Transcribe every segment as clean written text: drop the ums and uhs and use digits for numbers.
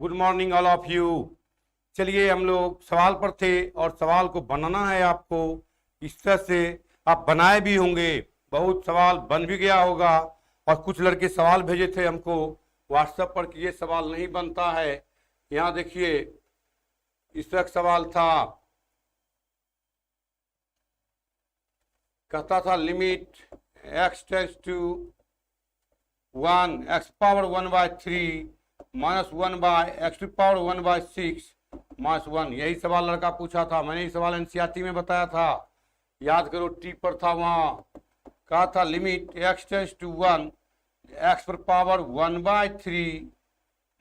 Good morning all of you. चलिए हम लोग सवाल पर थे और सवाल को बनाना है आपको इस तरह से। आप बनाए भी होंगे, बहुत सवाल बन भी गया होगा। और कुछ लड़के सवाल भेजे थे हमको व्हाट्सएप पर कि ये सवाल नहीं बनता है। यहाँ देखिए इस तरह सवाल था, कहता था limit x tends to 1 x power 1/3 minus 1/x⁴ minus 1। यही सवाल लड़का पूछा था, मैंने ये सवाल एनसीईआरटी में बताया था, याद करो टी पर था। वहाँ कहा था limit x tends to 1 x⁴ 1/3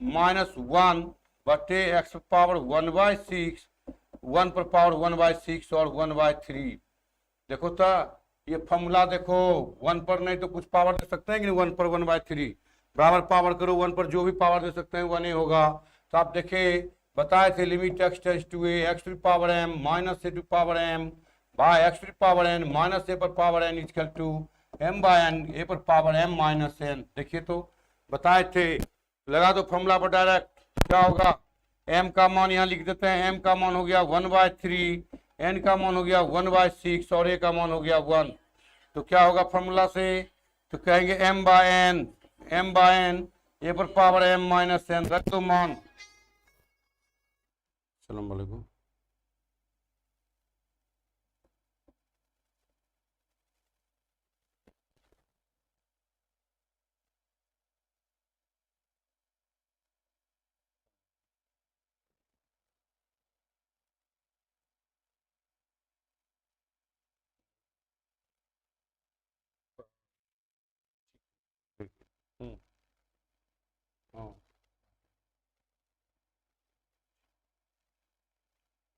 - 1 बटे x⁴ 1/6 और 1/3। देखो तो ये फॉर्मूला देखो, 1 पर नहीं तो कुछ पावर दे सकते हैं कि नहीं, 1 पर 1/3 बराबर पावर करो, 1 पर जो भी पावर दे सकते हैं 1 ही होगा। तो आप देखें बताए थे limit x tends to a x⁴m minus a⁴m by x⁴n minus a⁴n equal to m/n a⁴m minus n। देखिए तो बताए थे, लगा दो फॉर्मूला पर डायरेक्ट। क्या होगा, m का मान यहाँ लिख देते हैं, m का मान हो गया 1/3, n का मान हो गया 1/6 और a का मान हो गया 1। तो क्या होगा फॉर्मूला से, तो कहेंगे m/n a⁴m माइनस n। रख दो मान। अस्सलाम वालेकुम। हाँ।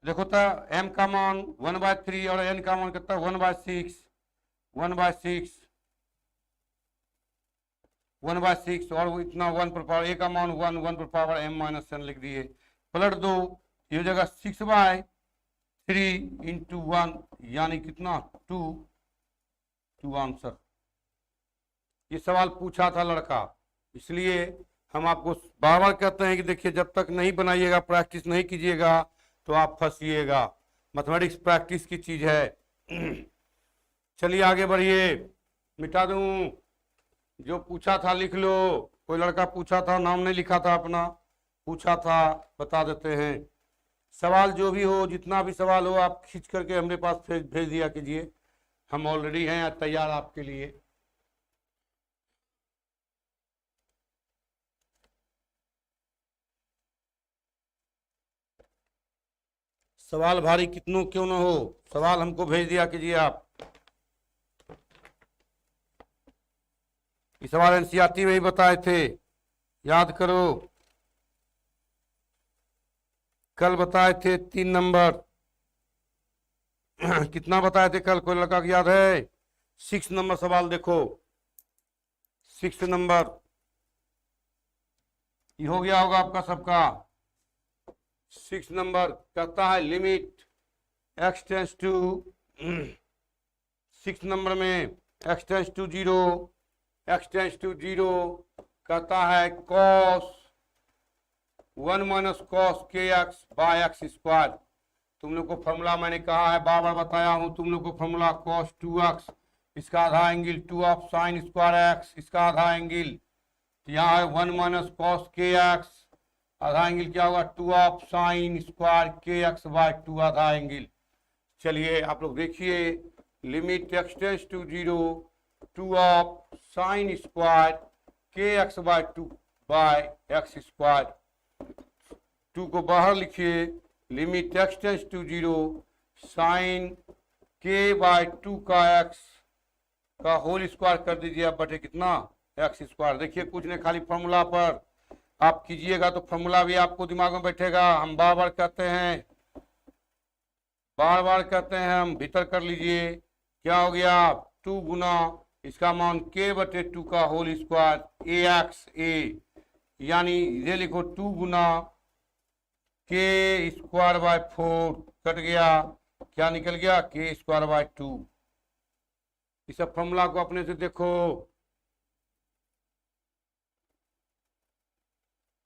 देखो तो m का मान 1/3 और n का मान कितना 1/6 और वो इतना 1 पर पावर a का मान 1 पर पावर m माइनस n लिख दिए। पलट दो, ये जगह 6/3 इंटू 1 यानी कितना 2 आंसर। ये सवाल पूछा था लड़का, इसलिए हम आपको बार बार कहते हैं कि देखिए जब तक नहीं बनाइएगा, प्रैक्टिस नहीं कीजिएगा तो आप फंसिएगा। मैथमेटिक्स प्रैक्टिस की चीज है। चलिए आगे बढ़िए, मिटा दूं जो पूछा था लिख लो। कोई लड़का पूछा था, नाम नहीं लिखा था अपना, पूछा था बता देते हैं। सवाल जो भी हो, जितना भी सवाल हो आप खींच करके हमरे पास भेज दिया कीजिए, हम ऑलरेडी हैं तैयार आपके लिए। सवाल भारी कितनों क्यों ना हो, सवाल हमको भेज दिया कीजिए आप। ये सवाल एनसीईआरटी में ही बताए थे, याद करो। कल बताए थे 3 नंबर कितना बताए थे कल, कोई लड़का को याद है? 6 नंबर सवाल देखो, 6 नंबर ये हो गया होगा आपका सबका। 6 नंबर कहता है limit x tends to 6 number में x टेंड्स टू 0 कहता है cos 1 minus cos kx by x²। तुम लोग को फॉर्मूला मैंने कहा है, बार बार बताया हूं तुम लोग को फॉर्मूला cos 2x, इसका आधा angle 2 of sine square x, इसका आधा एंगल यहाँ है 1 माइनस cos kx, आधा एंगल क्या होगा 2 of sine square kx by 2 आधा एंगल। चलिए आप लोग देखिए, limit x tends to 0 2 of sine square kx by 2 by x²। 2 को बाहर लिखिए, limit x tends to 0 sine k by 2 का x का होल स्क्वायर कर दीजिए आप बटे कितना x²। देखिए कुछ नहीं, खाली फॉर्मूला पर आप कीजिएगा तो फॉर्मूला भी आपको दिमाग में बैठेगा। हम बार बार कहते हैं हम, भीतर कर लीजिए। क्या हो गया 2 गुना इसका मान k बटे 2 का होल स्क्वायर ax यानी ये लिखो 2 गुना k² बाय 4 कट गया, क्या निकल गया k² बाय 2। इस फॉर्मूला को अपने से देखो,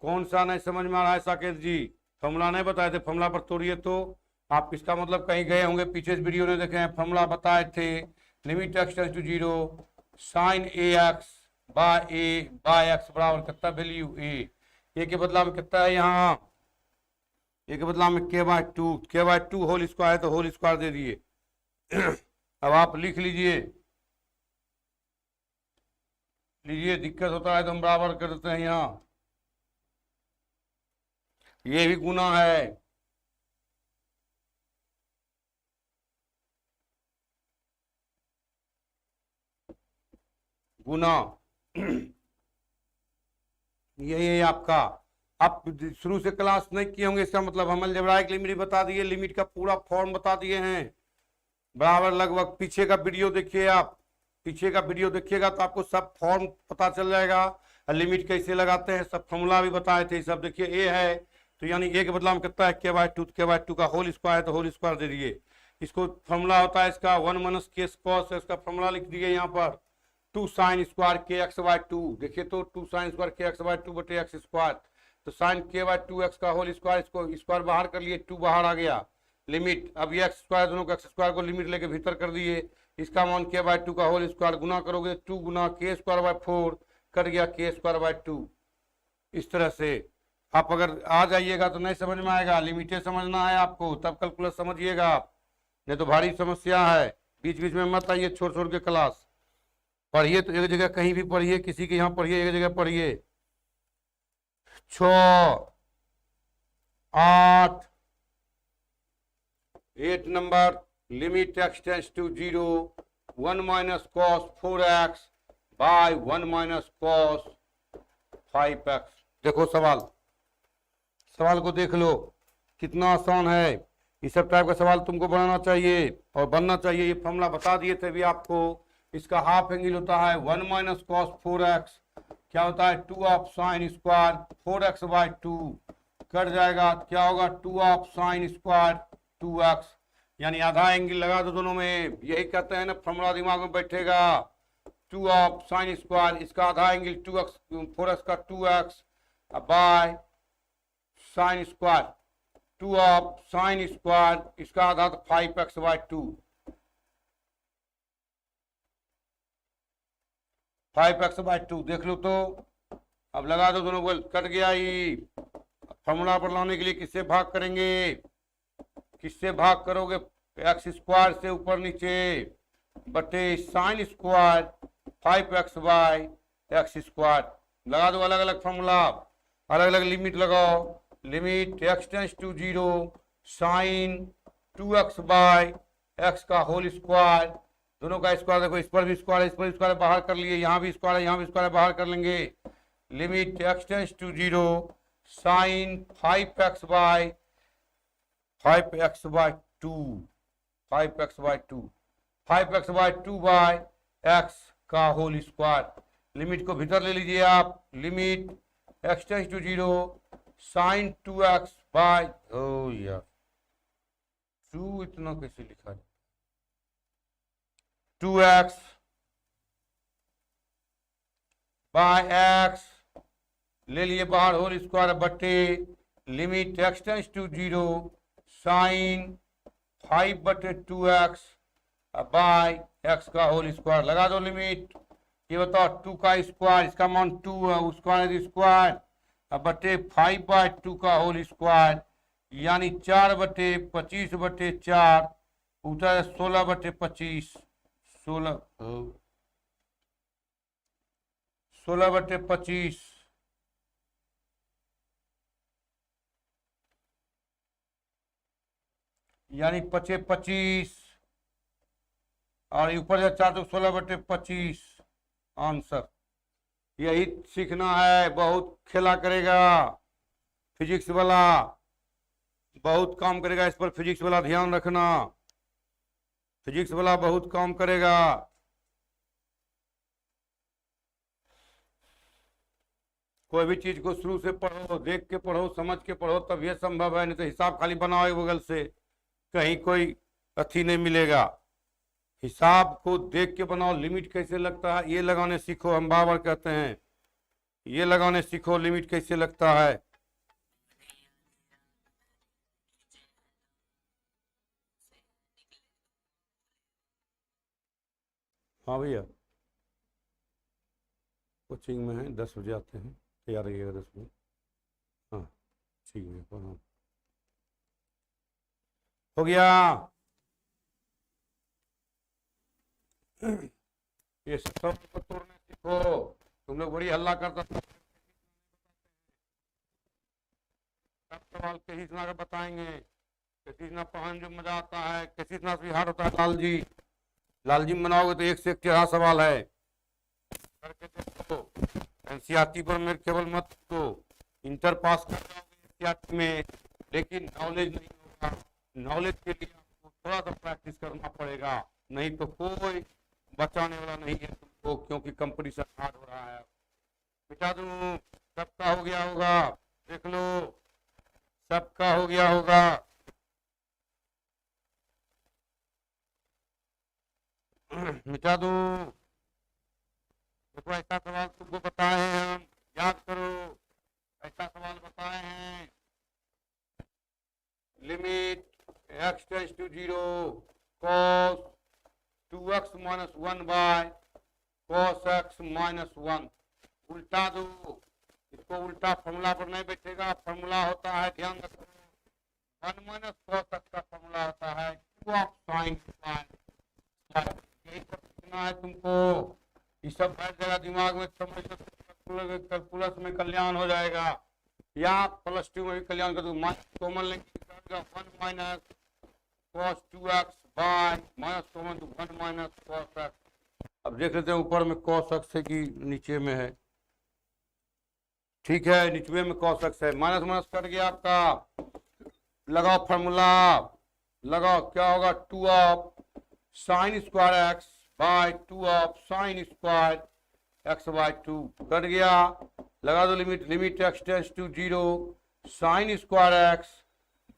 कौन सा नहीं समझ में आ रहा है साकेत जी? फॉर्मूला नहीं बताए थे, फॉर्मूला पर तोड़िए तो। आप इसका मतलब कहीं गए होंगे, पीछे इस वीडियो ने देखे हैं, फॉर्मूला बताए थे। Limit x tends to 0 sine a x by x बराबर कितना वैल्यू ए के बदला में कितना है यहाँ, ए के बदला में k/2 होल स्क्वायर है तो होल स्क्वायर दे दिए। अब आप लिख लीजिए, दिक्कत होता है तो हम बराबर कर देते हैं यहाँ। ये भी गुना है, गुना ये आपका। आप शुरू से क्लास नहीं किए होंगे, इसका मतलब हम अलजेब्राइक लिमिट बता दिए, लिमिट का पूरा फॉर्म बता दिए हैं बराबर। लगभग पीछे का वीडियो देखिए, आप पीछे का वीडियो देखिएगा तो आपको सब फॉर्म पता चल जाएगा, लिमिट कैसे लगाते हैं सब फॉर्मूला भी बताए थे सब। देखिए ए है तो यानी ए के बदला में कितना है k/2 का होल स्क्वायर है तो होल स्क्वायर दे दिए। इसको फॉर्मूला होता है इसका 1 - k cos, इसका फॉर्मूला लिख दिए यहाँ पर 2 sin स्क्वायर kx/2। देखिए तो 2 sin स्क्वायर kx/2 बटे x स्क्वायर, तो sin k/2x का होल स्क्वायर, इसको स्क्वायर बाहर कर लिए, 2 बाहर आ गया। लिमिट अब ये एक्स स्क्वायर, दोनों को एक्स स्क्वायर को लिमिट लेके भीतर कर दिए, इसका मान k/2 का होल स्क्वायर गुना करोगे 2 गुना k²/4 कट गया k²/2। इस तरह से आप अगर आ जाइएगा तो नहीं समझ में आएगा, लिमिटें समझना है आपको, तब कैलकुलस समझिएगा आप, नहीं तो भारी समस्या है। बीच बीच में मत आइए छोड़ छोड़ के क्लास, पढ़िए तो एक जगह कहीं भी पढ़िए, किसी के यहाँ पढ़िए, एक जगह पढ़िए। 6, 8, 8 number, limit x tends to 0 1 - cos 4x by 1 - cos 5x। देखो सवाल को देख लो, कितना आसान है। इस सब टाइप का सवाल तुमको बनाना चाहिए और बनना चाहिए। ये फॉर्मूला बता दिए थे अभी आपको। इसका हाफ एंगल होता है 1 - cos 4x, क्या होता है 2 of sine square 4x/2 cut जाएगा, क्या होगा 2 ऑफ साइन स्क्वायर 2x, यानी आधा एंगल लगा दो दोनों में, यही कहते हैं ना फॉर्मूला दिमाग में बैठेगा। 2 ऑफ साइन स्क्वायर, इसका आधा एंगल 2x 4x का 2x by sine square 2 of sine square, इसका आधा तो 5x/2 5x/2 देख लो तो। अब लगा दो दोनों को, कट गया ही। फॉर्मूला पर लाने के लिए किससे भाग करेंगे, किससे भाग करोगे, एक्स स्क्वायर से ऊपर नीचे बटे साइन स्क्वायर 5x/x स्क्वायर। लगा दो अलग अलग फॉर्मूला, अलग अलग लिमिट लगाओ। Limit x tends to 0 sine 2x/x का होल स्क्वायर, दोनों का स्क्वायर देखो, इस पर भी स्क्वायर है, इस पर भी स्क्वायर बाहर कर लिए, यहाँ भी स्क्वायर है, यहाँ भी स्क्वायर बाहर कर लेंगे। Limit x tends to 0 sine 5x/2 by x का होल स्क्वायर। लिमिट को भीतर ले लीजिए आप, limit x tends to 0 sine 2x by, ओ यार 2 इतना कैसे लिखा है, 2x बाय x ले लिए बाहर होल स्क्वायर बटे limit x tends to 0 sine 5/2x by x का होल स्क्वायर। लगा दो लिमिट, ये बताओ 2 का स्क्वायर, इसका मान 2 है, उसका स्क्वायर बटे 5/2 का होल स्क्वायर, यानी 4/25/4 उतर 16/25 16/25 यानी 25 और ऊपर 4 तो 16/25 आंसर। यही सीखना है, बहुत खेला करेगा फिजिक्स वाला, बहुत काम करेगा इस पर, फिजिक्स वाला ध्यान रखना, फिजिक्स वाला बहुत काम करेगा। कोई भी चीज को शुरू से पढ़ो, देख के पढ़ो, समझ के पढ़ो, तब यह संभव है, नहीं तो हिसाब खाली बनाओ बगल से, कहीं कोई अथी नहीं मिलेगा। हिसाब को देख के बनाओ, लिमिट कैसे लगता है ये लगाने सीखो, हम बार बार कहते हैं ये लगाने सीखो, लिमिट कैसे लगता है। हाँ भैया, कोचिंग में है, 10 बजे आते हैं, तैयार रहिएगा 10 बजे। हाँ ठीक है, हाँ हो गया। ये सब को तोड़ने सीखो। तुम लोग बड़ी हल्ला करता, सब सवाल कैसी सुना कर बताएंगे, कैसी सुना पढ़ाने जो मजा आता है, कैसी सुना बिहार होता है। लाल जी बनाओगे तो एक से एक क्या सवाल है, करके देखो। एनसीईआरटी पर मेरे केवल मत तो इंटर पास कर जाओगे एनसीईआरटी में, लेकिन नॉलेज नहीं होगा। नॉलेज के लिए आपको थोड़ा सा प्रैक्टिस करना पड़ेगा, नहीं तो कोई बचाने वाला नहीं है तुमको, क्योंकि कंपटीशन हार्ड हो रहा है। मिटा दूं, सबका हो गया होगा, देख लो सबका हो गया होगा। मिटा दूं, देखो ऐसा सवाल तुमको बताए हैं हम, याद करो, ऐसा सवाल बताए हैं। Limit x tends to 0 cos 2x minus 1 by cos x minus 1। उल्टा दो, इसको उल्टा फॉर्मूला पर नहीं बैठेगा। फॉर्मूला होता है, ध्यान रखो, 1 माइनस cos x का फॉर्मूला होता है 2 ऑफ sin यही सब सीखना है तुमको। ये सब बैठ जाएगा दिमाग में, समझ कैलकुलस में कल्याण हो जाएगा, या +2 में भी कल्याण कर दो। कॉमन लेंगे 1 minus cos 2x bye minus common तो 1 माइनस cos x। अब देख लेते हैं ऊपर में cos x है कि नीचे में है। ठीक है, नीचे में cos x है, माइनस माइनस कट गया आपका। लगाओ फार्मूला, लगाओ, क्या होगा 2 of sine square x by 2 of sine square x by 2 cut गया। लगा दो limit, limit x tends to 0 sine square x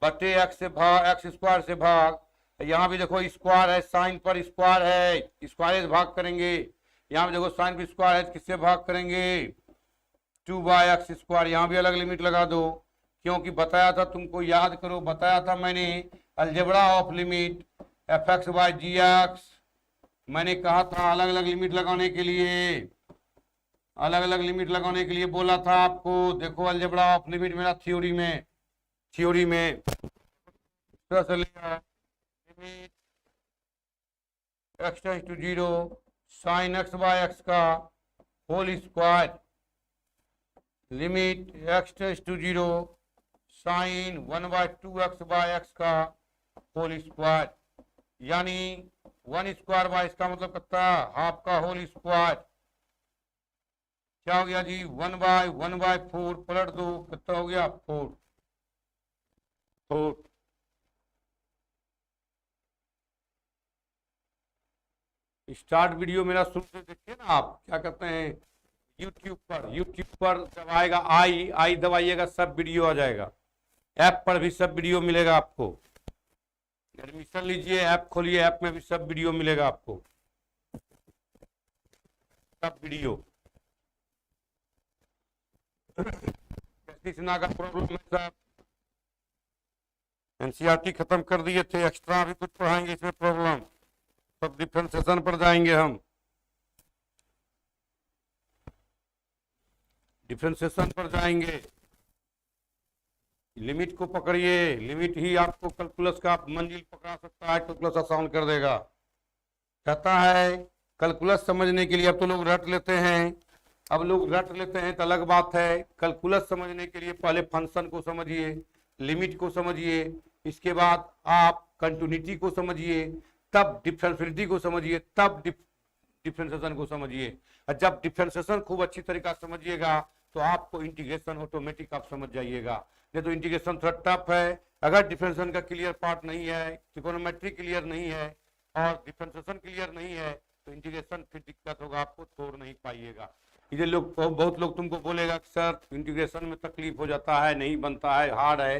बटे एक्स से भाग, एक्स स्क्वायर से भाग। यहाँ भी देखो स्क्वायर है, साइन पर स्क्वायर है, स्क्वायर से भाग करेंगे। यहाँ भी देखो साइन पर स्क्वायर है, किससे भाग करेंगे 2 बाय एक्स स्क्वायर। यहाँ भी अलग लिमिट लगा दो, क्योंकि बताया था तुमको, याद करो, बताया था मैंने algebra of limit f x by g x. मैंने कहा था अलग अलग लिमिट लगाने के लिए, अलग अलग लिमिट लगाने के लिए बोला था आपको। देखो अलजेब्रा ऑफ लिमिट मेरा थ्योरी में limit x tends to 0 sine x by x का whole square, limit x tends to 0 sine 1/2x by x का होल स्क्वायर, यानी 1 स्क्वायर बाय इसका मतलब कितना, हाफ का होल स्क्वायर। क्या हो गया जी 1/4 पलट दो, कितना हो गया 4। स्टार्ट वीडियो मेरा शुरू से देखिए ना आप, क्या करते हैं यूट्यूब पर जब आएगा आई दबाइएगा, सब वीडियो आ जाएगा। ऐप पर भी सब वीडियो मिलेगा आपको, एडमिशन लीजिए, ऐप खोलिए, ऐप में भी सब वीडियो मिलेगा आपको, सब वीडियो। सुना का प्रॉब्लम है साहब, एनसीईआरटी खत्म कर दिए थे, एक्स्ट्रा भी कुछ पढ़ाएंगे इसमें प्रॉब्लम, सब डिफरेंशिएशन पर जाएंगे हम, डिफरेंशिएशन पर जाएंगे। लिमिट को पकड़िए, लिमिट ही आपको कैलकुलस का मंजिल पकड़ा सकता है, कैलकुलस आसान कर देगा। कहता है कैलकुलस समझने के लिए, अब तो लोग रट लेते हैं, अब लोग रट लेते हैं तो अलग बात है। कैलकुलस समझने के लिए पहले फंक्शन को समझिए, लिमिट को समझिए, इसके बाद आप कंटिन्यूटी को समझिए, तब डिफरेंशियलिटी को समझिए, तब डिफरेंशिएशन को समझिए। और जब डिफरेंशिएशन खूब अच्छी तरीका से समझिएगा तो आपको इंटीग्रेशन ऑटोमेटिक आप समझ जाइएगा। नहीं तो इंटीग्रेशन थोड़ा टफ है, अगर डिफरेंशिएशन का क्लियर पार्ट नहीं है, ट्रिगोनोमेट्री क्लियर नहीं है और डिफरेंशिएशन क्लियर नहीं है तो इंटीग्रेशन फिर दिक्कत होगा, आपको तोड़ नहीं पाइएगा। ये लोग, बहुत लोग तुमको बोलेगा कि सर इंटीग्रेशन में तकलीफ हो जाता है, नहीं बनता है, हार्ड है,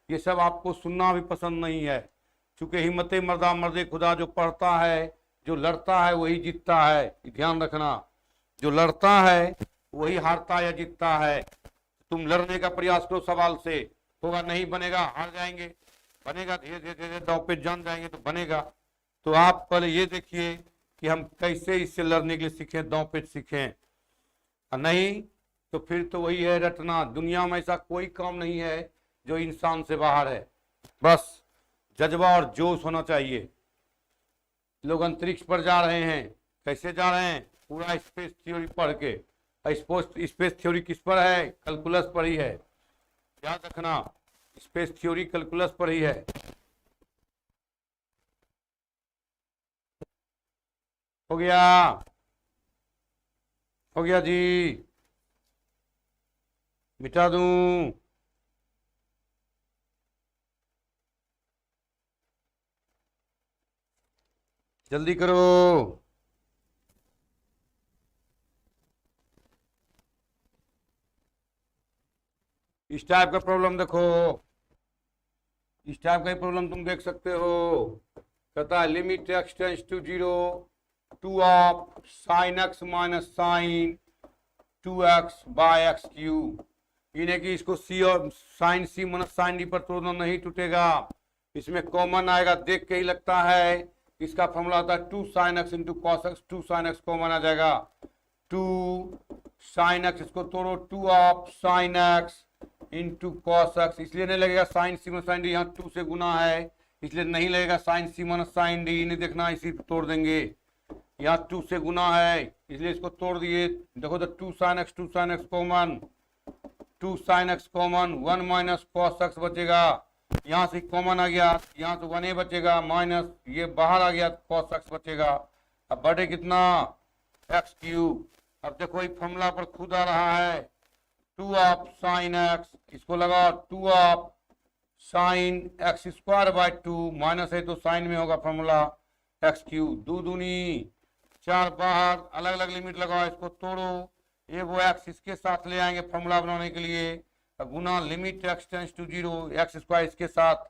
ये सब आपको सुनना भी पसंद नहीं है। चूंकि हिम्मत मर्दा मर्दे खुदा, जो पढ़ता है, जो लड़ता है वही जीतता है, ध्यान रखना। जो लड़ता है वही हारता या जीतता है। तुम लड़ने का प्रयास करो सवाल से, होगा नहीं बनेगा हार जाएंगे, बनेगा धीरे धीरे धीरे दांव पे जान जाएंगे तो बनेगा। तो आप पहले ये देखिए कि हम कैसे इससे लड़ने के लिए सीखें, दांव पे सीखें, और नहीं तो फिर तो वही है रटना। दुनिया में ऐसा कोई काम नहीं है जो इंसान से बाहर है, बस जज्बा और जोश होना चाहिए। लोग अंतरिक्ष पर जा रहे हैं, कैसे जा रहे हैं? पूरा स्पेस थ्योरी पढ़ के। स्पेस थ्योरी किस पर है? कैलकुलस पर ही है, याद रखना, स्पेस थ्योरी कैलकुलस पर ही है। हो गया? हो गया जी? मिटा दूं? जल्दी करो। इस टाइप का प्रॉब्लम देखो, इस टाइप का प्रॉब्लम तुम देख सकते हो। कहता है limit x tends to 0 2 of sine x minus sine 2x by x cube. इन्हें कि इसको c और sine c minus sine d पर तोड़ना नहीं टूटेगा, इसमें कॉमन आएगा। देख के ही लगता है इसका फॉर्मूला होता है 2 sine x into cos x. 2 sine x common आ जाएगा, 2 साइन एक्स, इसको तोड़ो 2 of sine x into cos x. इसलिए नहीं लगेगा साइन सी माइनस साइन डी, यहाँ 2 से गुना है इसलिए नहीं लगेगा साइन सी माइनस साइन डी। नहीं देखना, इसी पे तोड़ देंगे। यहाँ 2 से गुना है इसलिए इसको तोड़ दिए। देखो तो 2 sine x common, 2 sine x common, 1 minus cos x बचेगा। यहाँ से कॉमन आ गया, यहाँ से 1 बचेगा, माइनस ये बाहर आ गया, कॉस एक्स बचेगा। अब बढ़े कितना? X cube. अब देखो ये फॉर्मूला पर खुद आ रहा है 2 ऑफ साइन एक्स, इसको लगाओ 2 of sine x square by 2, minus है तो साइन में होगा फॉर्मूला एक्स क्यूब। 2 दूनी 4 बाहर, अलग अलग लिमिट लगाओ, इसको तोड़ो, ये वो एक्स इसके साथ ले आएंगे फॉर्मूला बनाने के लिए, गुना limit x tends to 0 x square इसके साथ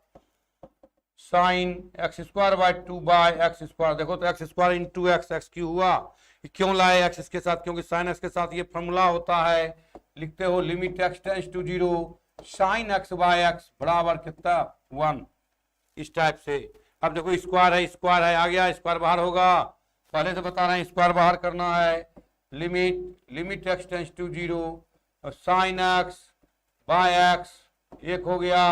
sine x square by 2 by x square. देखो तो x square into x, x cube हुआ। क्यों लाए एक्स इसके साथ? क्योंकि साइन एक्स के साथ ये फॉर्मूला होता है। लिखते हो limit x tends to 0 sine x by x बराबर कितना? 1। इस टाइप से। अब देखो स्क्वायर है, स्क्वायर है, आ गया, स्क्वायर बाहर होगा। पहले से बता रहे हैं स्क्वायर बाहर करना है। Limit x tends to 0 sine x by x, एक हो गया।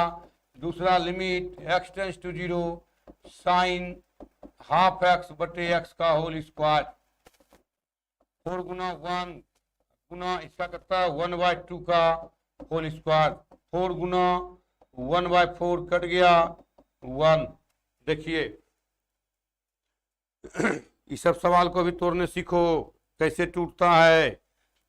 दूसरा limit x tends to 0 sine half x बटे एक्स का होल स्क्वायर, 4 गुना 1 गुना इसका करता है 1/2 का होल स्क्वायर, 4 गुना 1/4 कट गया 1। देखिए इस सब सवाल को भी तोड़ने सीखो, कैसे टूटता है।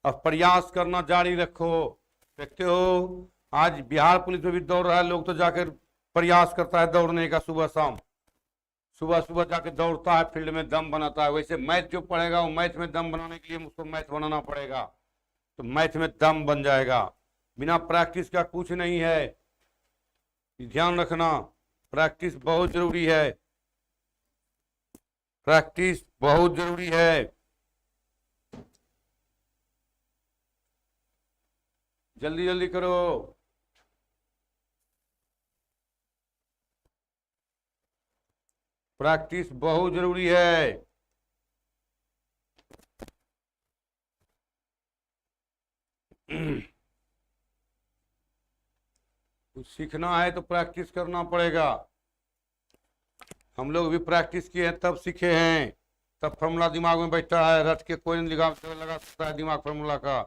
अब प्रयास करना जारी रखो। देखते हो आज बिहार पुलिस में भी दौड़ रहा है, लोग तो जाकर प्रयास करता है दौड़ने का, सुबह शाम, सुबह सुबह जाके दौड़ता है, फील्ड में दम बनाता है। वैसे मैथ जो पढ़ेगा वो मैथ में दम बनाने के लिए उसको मैथ बनाना पड़ेगा, तो मैथ में दम बन जाएगा। बिना प्रैक्टिस का कुछ नहीं है, ध्यान रखना। प्रैक्टिस बहुत जरूरी है, प्रैक्टिस बहुत जरूरी है। जल्दी जल्दी करो। प्रैक्टिस बहुत जरूरी है। कुछ सीखना है तो प्रैक्टिस करना पड़ेगा। हम लोग भी प्रैक्टिस किए हैं तब सीखे हैं, तब फॉर्मूला दिमाग में बैठा है। रट के कोई नहीं लगा सकता है दिमाग फॉर्मूला का।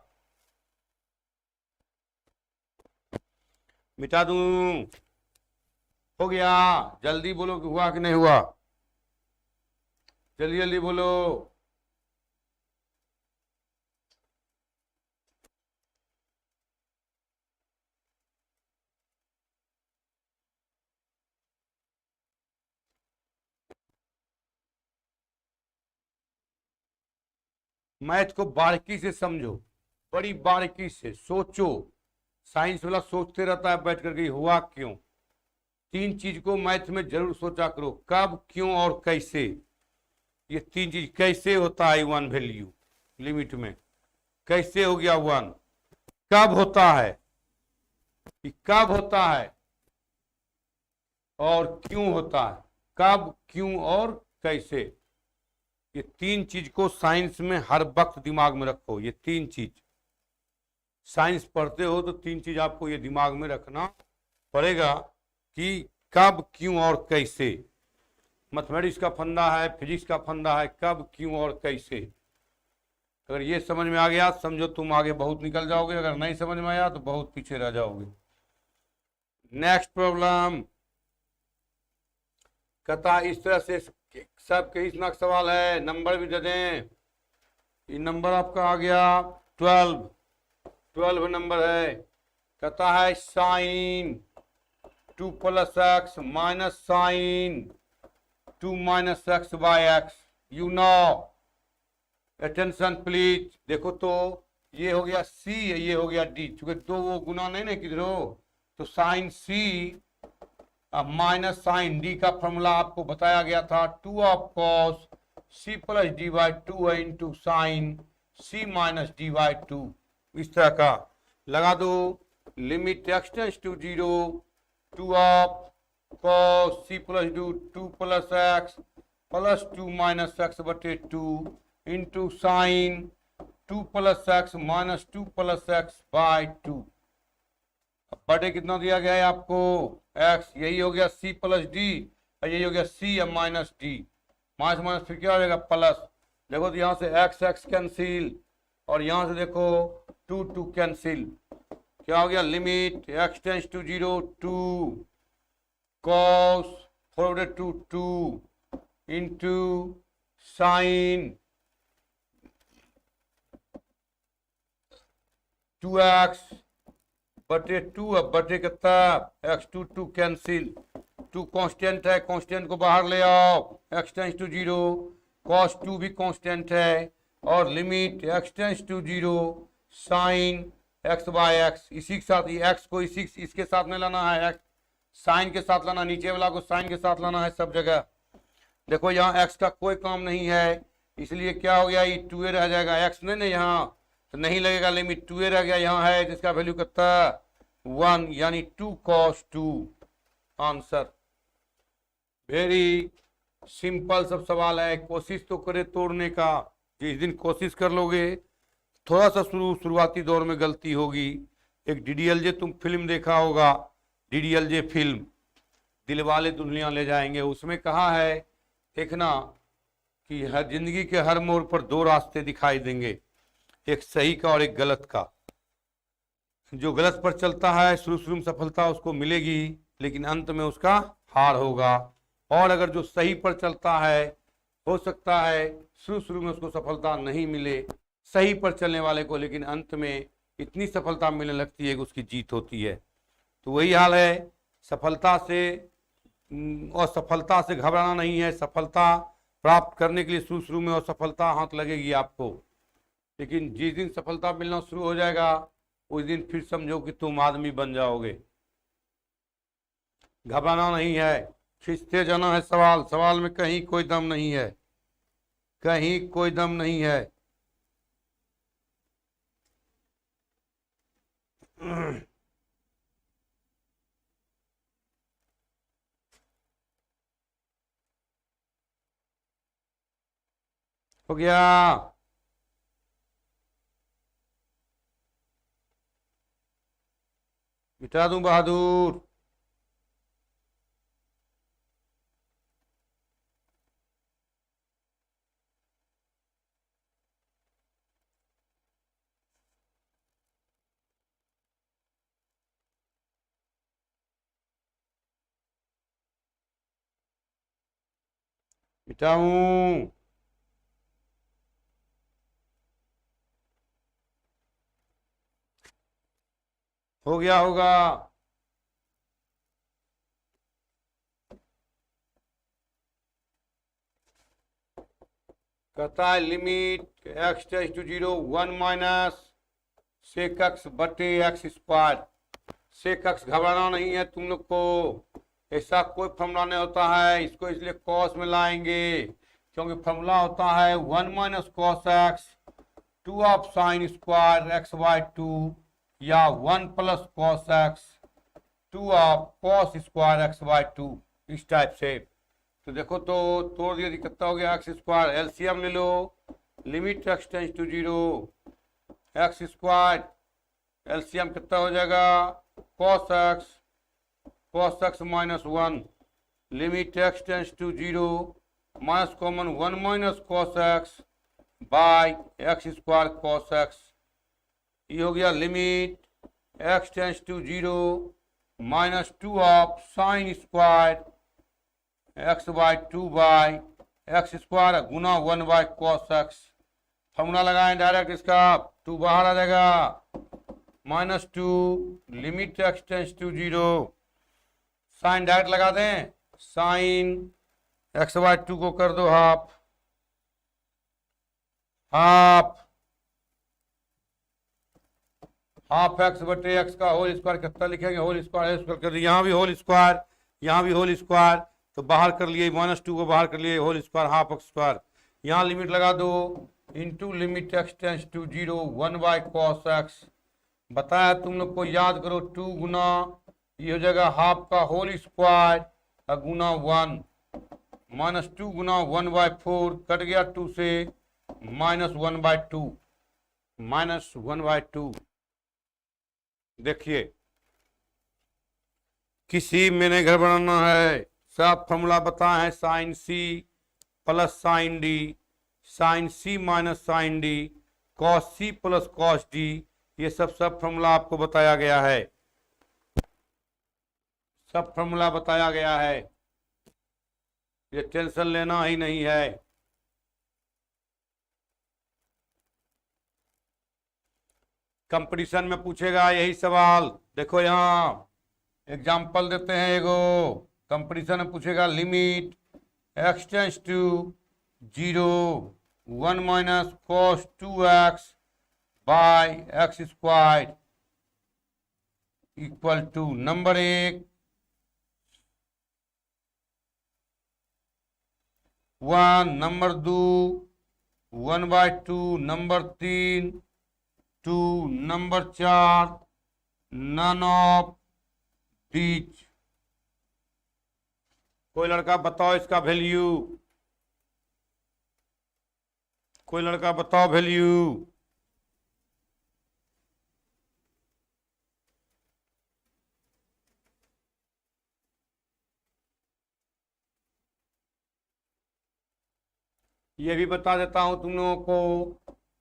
मिटा दूं? हो गया? जल्दी बोलो कि हुआ कि नहीं हुआ, जल्दी जल्दी बोलो। मैथ को बारीकी से समझो, बड़ी बारीकी से सोचो। साइंस वाला सोचते रहता है बैठ करके हुआ क्यों। 3 चीज को मैथ में जरूर सोचा करो, कब, क्यों और कैसे। ये 3 चीज, कैसे होता है 1 वैल्यू लिमिट में, कैसे हो गया 1, कब होता है, कि कब होता है और क्यों होता है, कब क्यों और कैसे। ये 3 चीज को साइंस में हर वक्त दिमाग में रखो। ये 3 चीज साइंस पढ़ते हो तो 3 चीज आपको ये दिमाग में रखना पड़ेगा कि कब क्यों और कैसे। मैथमेटिक्स का फंडा है, फिजिक्स का फंडा है, कब क्यों और कैसे। अगर ये समझ में आ गया समझो तुम आगे बहुत निकल जाओगे, अगर नहीं समझ में आया तो बहुत पीछे रह जाओगे। नेक्स्ट प्रॉब्लम कहता इस तरह से सब के इतना सवाल है, नंबर भी दे दें। ये नंबर आपका आ गया 12 नंबर है। कहता है sine 2 + x minus sine 2 - x by x। You know, attention please. देखो तो ये हो गया c, ये हो गया d, चूंकि 2 वो गुना नहीं ना किधर हो, तो sine c minus sine d का फॉर्मूला आपको बताया गया था 2 of cos c + d/2 into sine c - d/2। इस तरह का लगा दो। Limit x tends to 0 2 of cos c + 2 + x plus 2 - x/2 into sine 2 + x minus 2 + x/2। बटे कितना दिया गया है आपको x, यही हो गया c + d और यही हो गया c या माइनस d। माइनस माइनस फिर क्या हो जाएगा प्लस। देखो तो यहाँ से x कैंसिल और यहाँ से देखो 2 कैंसिल। क्या हो गया limit x tends to 0 2 cos 4/2 2 into sine 2x बटे 2। अब बटे कितना x 2 कैंसिल, 2 कांस्टेंट है, कांस्टेंट को बाहर ले आओ। x टेंड्स टू 0 cos 2 भी कांस्टेंट है और limit x tends to 0 sine x/x। इसी के साथ ये x को इसके साथ में लाना है, x साइन के साथ लाना, नीचे वाला को साइन के साथ लाना है सब जगह। देखो यहाँ x का कोई काम नहीं है, इसलिए क्या हो गया ये 2a रह जाएगा। x नहीं यहाँ तो नहीं लगेगा, लिमिट 2a रह गया, यहाँ है जिसका वैल्यू कितना 1 यानी 2 cos 2। आंसर वेरी सिंपल सब सवाल है। कोशिश तो करे तोड़ने का, जिस दिन कोशिश कर लोगे थोड़ा सा शुरुआती दौर में गलती होगी। एक DDLJ तुम फिल्म देखा होगा, DDLJ फिल्म दिलवाले दुल्हनिया ले जाएंगे, उसमें कहा है देखना कि हर जिंदगी के हर मोड़ पर 2 रास्ते दिखाई देंगे, एक सही का और एक गलत का। जो गलत पर चलता है शुरू में सफलता उसको मिलेगी, लेकिन अंत में उसका हार होगा। और अगर जो सही पर चलता है हो सकता है शुरू में उसको सफलता नहीं मिले सही पर चलने वाले को, लेकिन अंत में इतनी सफलता मिलने लगती है कि उसकी जीत होती है। तो वही हाल है, सफलता से और सफलता से घबराना नहीं है। सफलता प्राप्त करने के लिए शुरू में असफलता हाथ लगेगी आपको, लेकिन जिस दिन सफलता मिलना शुरू हो जाएगा उस दिन फिर समझो कि तुम आदमी बन जाओगे। घबराना नहीं है, खींचते जाना है। सवाल में कहीं कोई दम नहीं है, कहीं कोई दम नहीं है। हो गया। मिटा दूं बहादुर। मिटाऊं। हो गया होगा। कहता है limit x tends to 0 1 minus sec x बटे x²। सेक x घबराना नहीं है तुम लोग को, ऐसा कोई फॉर्मूला नहीं होता है, इसको इसलिए कॉस में लाएंगे क्योंकि फॉर्मूला होता है 1 - cos x 2 of sine square x by 2 या 1 plus cos x 2 of cos square x by 2, इस टाइप से। तो देखो तो तोड़ दिया, कितना हो गया एक्स स्क्वायर, एलसीएम ले लो, limit x tends to 0, x square LCM कितना हो जाएगा cos x minus 1, limit x tends to 0, minus common 1 minus cos x by x square cos x, ये हो गया limit x tends to 0 minus 2 of sine square x by 2 by x square गुना 1 by cos x. Formula लगाएं direct, इसका 2 बाहर आ जाएगा, minus 2 limit x tends to 0, sine direct लगा दें, साइन एक्स बाय 2 को कर दो हाफ, हाफ एक्स बटे एक्स का होल स्क्वायर कितना लिखेंगे, होल स्क्वायर कर दिया, यहाँ भी होल स्क्वायर, यहाँ भी होल स्क्वायर, तो बाहर कर लिए, माइनस 2 को बाहर कर लिए, whole square half x square, यहाँ लिमिट लगा दो, into limit x tends to 0 1 by cos x. बताया तुम लोग को, याद करो, 2 गुना ये हो जाएगा हाफ का होल स्क्वायर गुना 1, माइनस 2 गुना 1 बाय 4 कट गया 2 से, माइनस 1 बाय 2, माइनस 1 बाय 2। देखिए किसी मैंने घर बनाना है, सब फॉर्मूला बताए हैं, साइन सी प्लस साइन डी, साइन सी minus sine D, cos C plus cos D, ये सब फॉर्मूला आपको बताया गया है, सब फॉर्मूला बताया गया है, ये टेंशन लेना ही नहीं है। कंपटीशन में पूछेगा यही सवाल, देखो यहाँ एग्जाम्पल देते हैं एगो, कंपटीशन में पूछेगा limit x tends to 0 1 minus cos 2x by x square equal to, number 1 1, number 2 1 by 2, number 3 2, number 4 none of these. कोई लड़का बताओ इसका वैल्यू, कोई लड़का बताओ वैल्यू। ये भी बता देता हूं तुम लोगों को,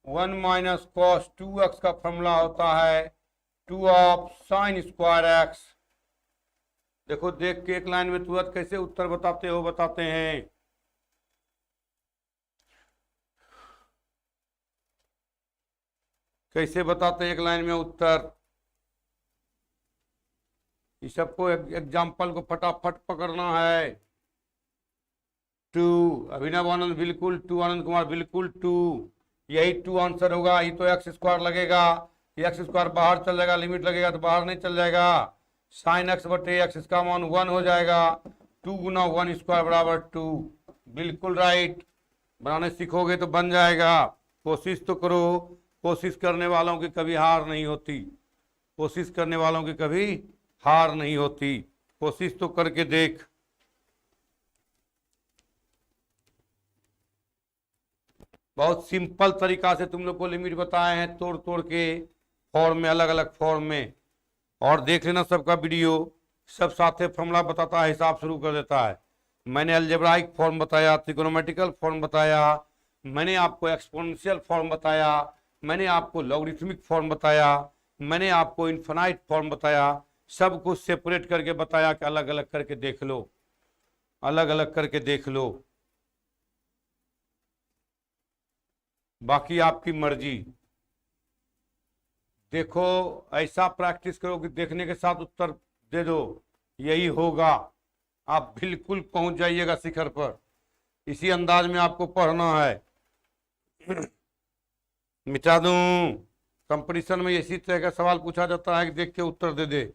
1 माइनस कॉस 2x का फॉर्मूला होता है 2 ऑफ साइन स्क्वायर एक्स। देखो देख के एक लाइन में तुरंत कैसे उत्तर बताते हो, बताते हैं, कैसे बताते एक लाइन में उत्तर। इस सबको एग्जाम्पल को फटाफट पकड़ना है। 2, अभिनव आनंद बिल्कुल 2, आनंद कुमार बिल्कुल 2, यही 2 आंसर होगा। ये तो एक्स स्क्वायर लगेगा, एक्स स्क्वायर बाहर चल जाएगा, लिमिट लगेगा तो बाहर नहीं चल जाएगा, साइन एक्स बटे एक्स, इसका मान 1 हो जाएगा, 2 गुना 1 स्क्वायर बराबर 2, बिल्कुल राइट। बनाने सीखोगे तो बन जाएगा, कोशिश तो करो, कोशिश करने वालों की कभी हार नहीं होती, कोशिश करने वालों की कभी हार नहीं होती, कोशिश तो करके देख। बहुत सिंपल तरीका से तुम लोग को लिमिट बताए हैं, तोड़ तोड़ के फॉर्म में, अलग अलग फॉर्म में। और देख लेना सबका वीडियो, सब साथे फॉर्मूला बताता है, हिसाब शुरू कर देता है। मैंने अलजेब्राइक फॉर्म बताया, त्रिकोणोमेट्रिकल फॉर्म बताया, मैंने आपको एक्सपोनेंशियल फॉर्म बताया, मैंने आपको लॉगरिथमिक फॉर्म बताया, मैंने आपको इन्फिनाइट फॉर्म बताया, सब कुछ सेपरेट करके बताया कि अलग अलग करके देख लो, अलग अलग करके देख लो, बाकी आपकी मर्जी। देखो ऐसा प्रैक्टिस करो कि देखने के साथ उत्तर दे दो, यही होगा, आप बिल्कुल पहुंच जाइएगा शिखर पर। इसी अंदाज में आपको पढ़ना है। मिटा दूं, कंपटीशन में इसी तरह का सवाल पूछा जाता है कि देख के उत्तर दे दे।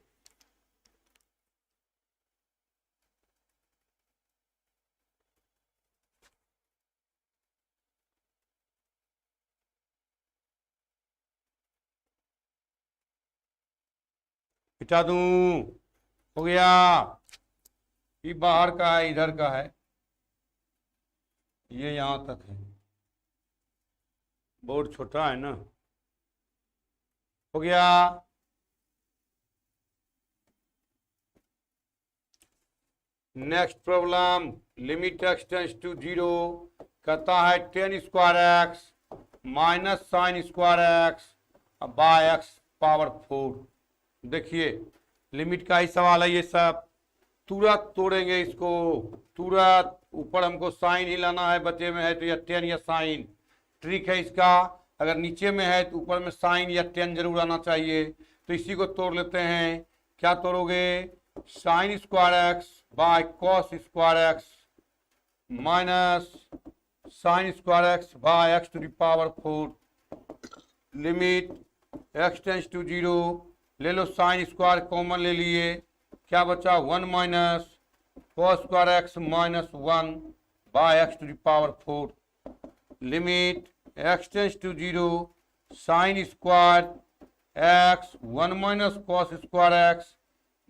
मिटा दूं, हो गया। ये बाहर का है, इधर का है, ये यहां तक है, बोर्ड छोटा है ना, हो गया। Next problem, limit x tends to zero, कहता है tan square x minus sine square x by x power 4। देखिए लिमिट का ही सवाल है ये सब, तुरंत तोड़ेंगे इसको, तुरंत। ऊपर हमको साइन ही लाना है, बचे में है तो या टेन या साइन, ट्रिक है इसका। अगर नीचे में है तो ऊपर में साइन या टेन जरूर आना चाहिए। तो इसी को तोड़ लेते हैं। क्या तोड़ोगे, sine square x by cos square x minus sine square x by x to the power 4। Limit x tends to zero, ले लो साइन स्क्वायर कॉमन ले लिए, क्या बचा 1 minus cos square x minus 1 by x to the power 4। Limit x tends to zero, sine square x 1 minus cos square x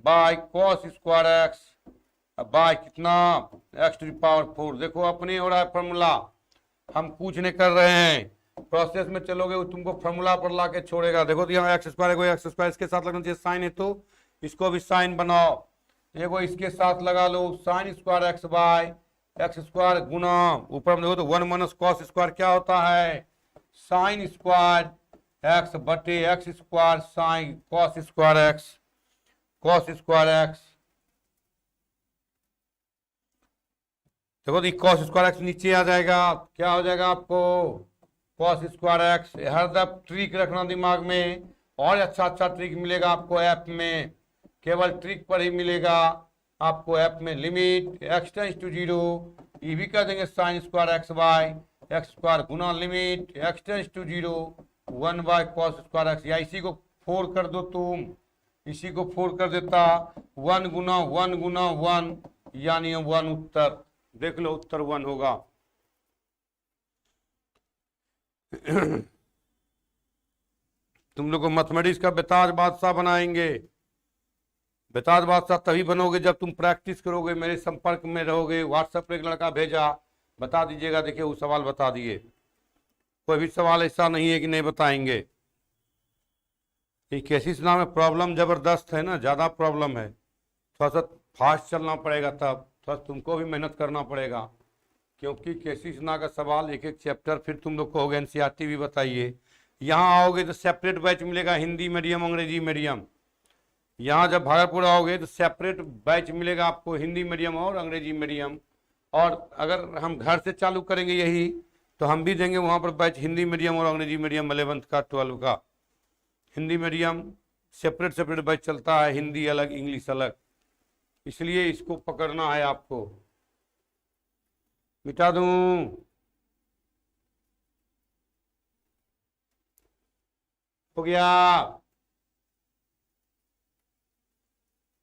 by cos square x by कितना x to the power 4। देखो अपने हो रहा है formula, हम कुछ नहीं कर रहे हैं, प्रोसेस में चलोगे वो तुमको फॉर्मूला पर ला के छोड़ेगा। देखो तो यहाँ एक्स स्क्वायर है, एक्स स्क्वायर इसके साथ लगना चाहिए, साइन है तो इसको भी साइन बनाओ, एगो इसके साथ लगा लो, sine square x by x square गुना ऊपर में देखो तो 1 माइनस कॉस स्क्वायर क्या होता है, साइन स्क्वायर एक्स बटे x square sine cos square x, cos square x. देखो तो कॉस स्क्वायर एक्स नीचे आ जाएगा, क्या हो जाएगा आपको कॉस स्क्वायर एक्स। हर दफ ट्रिक रखना दिमाग में, और अच्छा अच्छा ट्रिक मिलेगा आपको ऐप में, केवल ट्रिक पर ही मिलेगा आपको ऐप में। Limit x tends to zero, ये भी कर देंगे sine square x by x square गुना limit x tends to zero 1 by cos square x, या इसी को 4 कर दो तुम, इसी को 4 कर देता 1 गुना 1 गुना 1 यानी 1 उत्तर। देख लो उत्तर 1 होगा। तुम लोग को मैथमेटिक्स का बेताज बादशाह बनाएंगे। बेताज बादशाह तभी बनोगे जब तुम प्रैक्टिस करोगे, मेरे संपर्क में रहोगे। व्हाट्सएप पर एक लड़का भेजा, बता दीजिएगा, देखिए वो सवाल बता दिए। कोई भी सवाल ऐसा नहीं है कि नहीं बताएंगे। ये केसिस नाम में प्रॉब्लम जबरदस्त है ना, ज़्यादा प्रॉब्लम है, थोड़ा सा फास्ट चलना पड़ेगा, तब थोड़ा तुमको भी मेहनत करना पड़ेगा, क्योंकि केसिस ना का सवाल एक एक चैप्टर फिर तुम लोग को होगा। एनसीईआरटी भी बताइए। यहाँ आओगे तो सेपरेट बैच मिलेगा, हिंदी मीडियम अंग्रेजी मीडियम। यहाँ जब भागलपुर आओगे तो सेपरेट बैच मिलेगा आपको, हिंदी मीडियम और अंग्रेजी मीडियम। और अगर हम घर से चालू करेंगे यही, तो हम भी देंगे वहाँ पर बैच हिंदी मीडियम और अंग्रेजी मीडियम 11th का 12 का। Hindi medium separate separate batch चलता है, हिंदी अलग इंग्लिश अलग, इसलिए इसको पकड़ना है आपको। मिटा दूं, हो गया,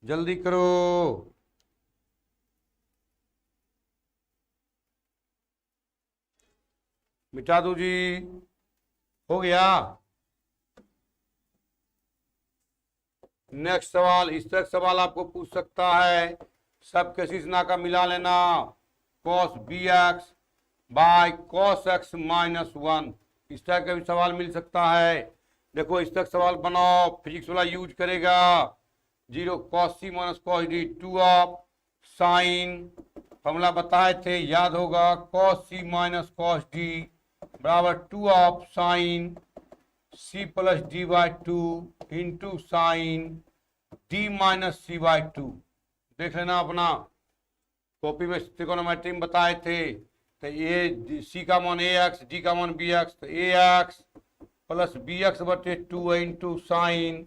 जल्दी करो। मिटा दो जी, हो गया। नेक्स्ट सवाल, इस तरह सवाल आपको पूछ सकता है, सब केसिस ना का मिला लेना, cos b x by cos x minus 1, इस तरह का भी सवाल मिल सकता है। देखो इस तरह सवाल बनाओ, फिजिक्स वाला यूज करेगा। 0 cos c minus cos d 2 of sine, formula बताए थे, याद होगा, cos c minus cos d बराबर 2 of sine C plus d by 2 into sine d minus c by 2। देख लेना अपना कॉपी में, त्रिकोणोमेट्री में बताए थे। तो ये सी का मान ए एक्स, डी का मान बी एक्स, तो ए एक्स प्लस बी एक्स बटे 2 इंटू साइन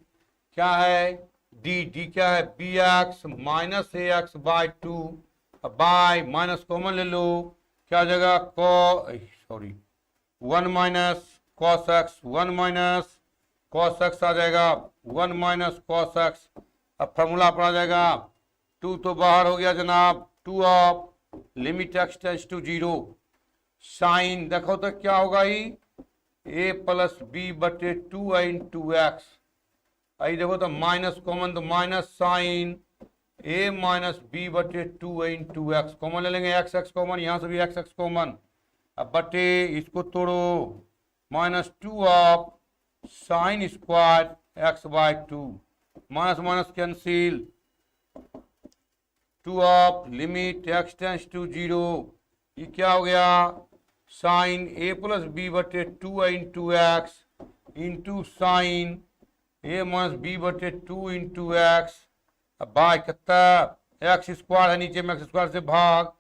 क्या है डी, डी क्या है B x minus A x by 2 by minus common ले लो, क्या हो जाएगा sorry 1 minus cos x, 1 minus cos x आ जाएगा, 1 माइनस कॉस एक्स। अब फॉर्मूला पर आ जाएगा, 2 तो बाहर हो गया जनाब, 2 of limit x tends to 0 sine, देखो तो क्या होगा ही ए प्लस बी बटे 2 इंटू एक्स आई देखो तो माइनस कॉमन, तो माइनस साइन ए माइनस बी बटे 2 कॉमन ले लेंगे, एक्स एक्स कॉमन, यहां से भी एक्स एक्स कॉमन। अब बटे इसको तोड़ो, -2 of sine square x by 2, minus minus cancel, 2 of limit x tends to 0, ये क्या हो गया, साइन ए प्लस बी बटे 2 इंटू साइन ए माइनस बी बटे 2 अब बाय कितना, एक्स स्क्वायर है नीचे में, एक्स स्क्वायर से भाग,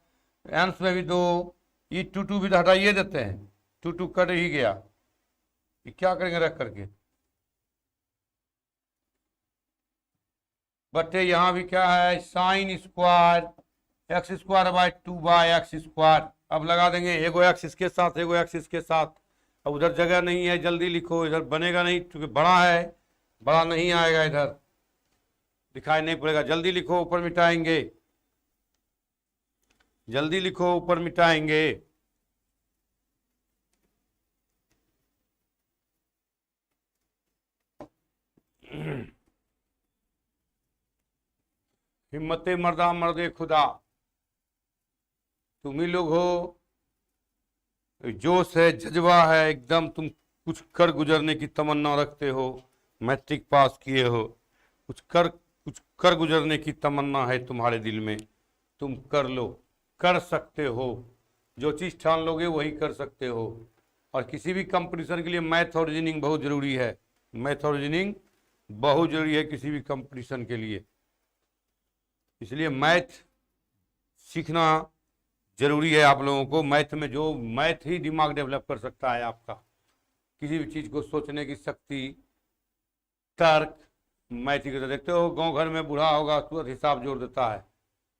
एंस में भी 2, ये 2 भी तो हटाइए देते हैं, 2 कट ही गया, ये क्या करेंगे रख करके, बटे यहाँ भी क्या है, sine square x square by 2 by x square. अब लगा देंगे, एगो एक्स इसके साथ, एगो एक्स इसके साथ। अब उधर जगह नहीं है, जल्दी लिखो, इधर बनेगा नहीं क्योंकि बड़ा है, बड़ा नहीं आएगा, इधर दिखाई नहीं पड़ेगा, जल्दी लिखो, ऊपर मिटाएंगे, जल्दी लिखो, ऊपर मिटाएंगे। हिम्मते मर्दा मर्दे खुदा, तुम ही लोग हो, जोश है, जज्बा है एकदम, तुम कुछ कर गुजरने की तमन्ना रखते हो, मैट्रिक पास किए हो, कुछ कर गुजरने की तमन्ना है तुम्हारे दिल में, तुम कर लो, कर सकते हो, जो चीज़ ठान लोगे वही कर सकते हो। और किसी भी कंपटीशन के लिए मैथ और रीजनिंग बहुत ज़रूरी है, मैथ और रीजनिंग बहुत ज़रूरी है किसी भी कंपटीशन के लिए, इसलिए मैथ सीखना जरूरी है आप लोगों को। मैथ में जो मैथ ही दिमाग डेवलप कर सकता है आपका, किसी भी चीज़ को सोचने की शक्ति, तर्क, मैथ ही करते। देखते हो गांव घर में बूढ़ा होगा, तुरंत हिसाब जोड़ देता है,